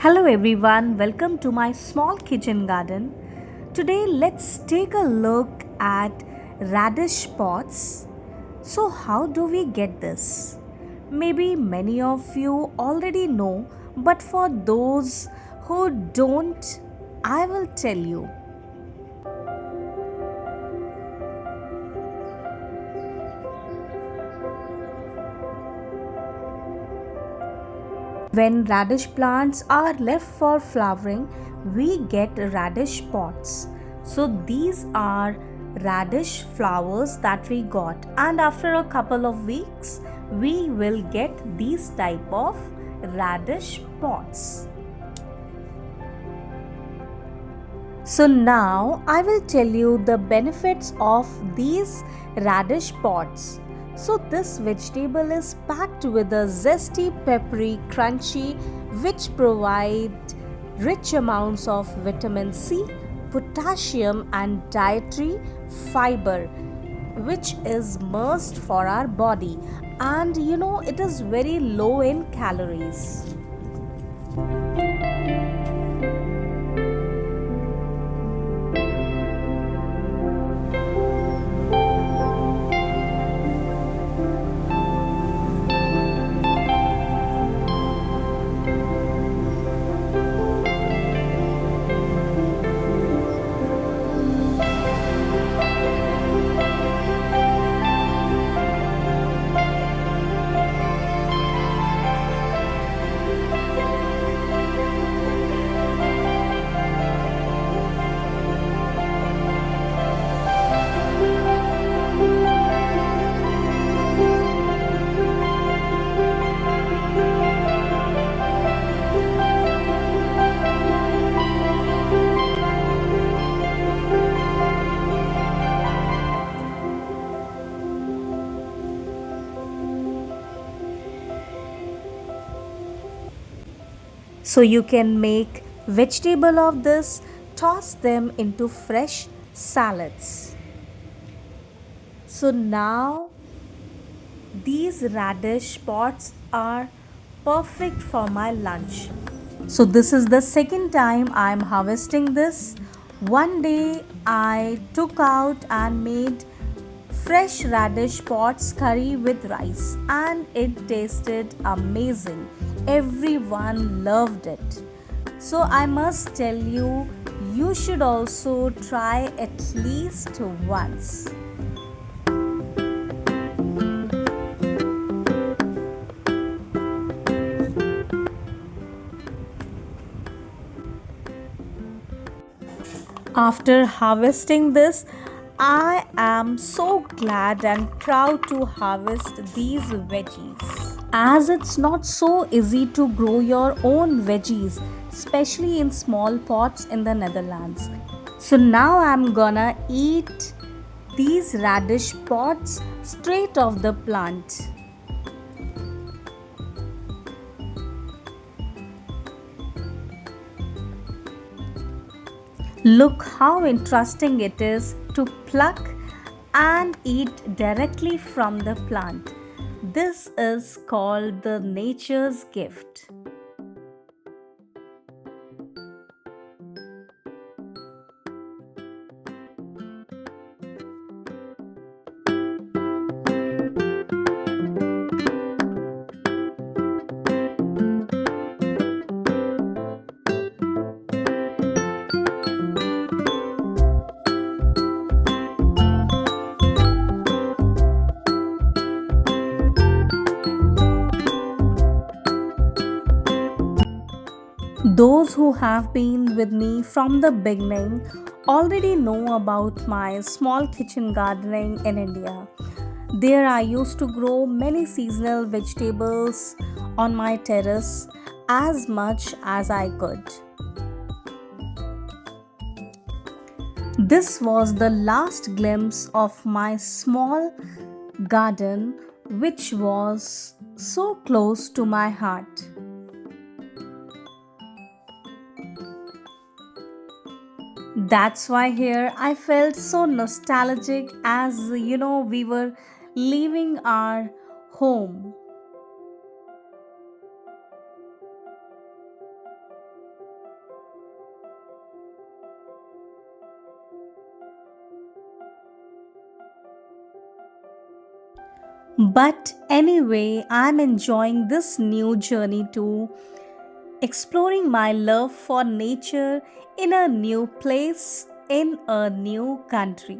Hello everyone, welcome to my small kitchen garden. Today let's take a look at radish pots. So, how do we get this? Maybe many of you already know, but for those who don't, I will tell you. When radish plants are left for flowering, we get radish pots. So these are radish flowers that we got, and after a couple of weeks we will get these type of radish pots. So now I will tell you the benefits of these radish pods. So this vegetable is packed with a zesty, peppery, crunchy which provide rich amounts of vitamin C, potassium and dietary fiber which is must for our body, and it is very low in calories. So you can make vegetable of this, toss them into fresh salads. So now these radish pots are perfect for my lunch. So this is the second time I am harvesting this. One day I took out and made fresh radish pots curry with rice, and it tasted amazing. Everyone loved it. So I must tell you, you should also try at least once. After harvesting this, I am so glad and proud to harvest these veggies. As it's not so easy to grow your own veggies, especially in small pots in the Netherlands. So now I'm gonna eat these radish pods straight off the plant. Look how interesting it is to pluck and eat directly from the plant. This is called the nature's gift. Those who have been with me from the beginning already know about my small kitchen gardening in India. There I used to grow many seasonal vegetables on my terrace as much as I could. This was the last glimpse of my small garden, which was so close to my heart. That's why here I felt so nostalgic as we were leaving our home. But anyway, I'm enjoying this new journey too, exploring my love for nature in a new place, in a new country.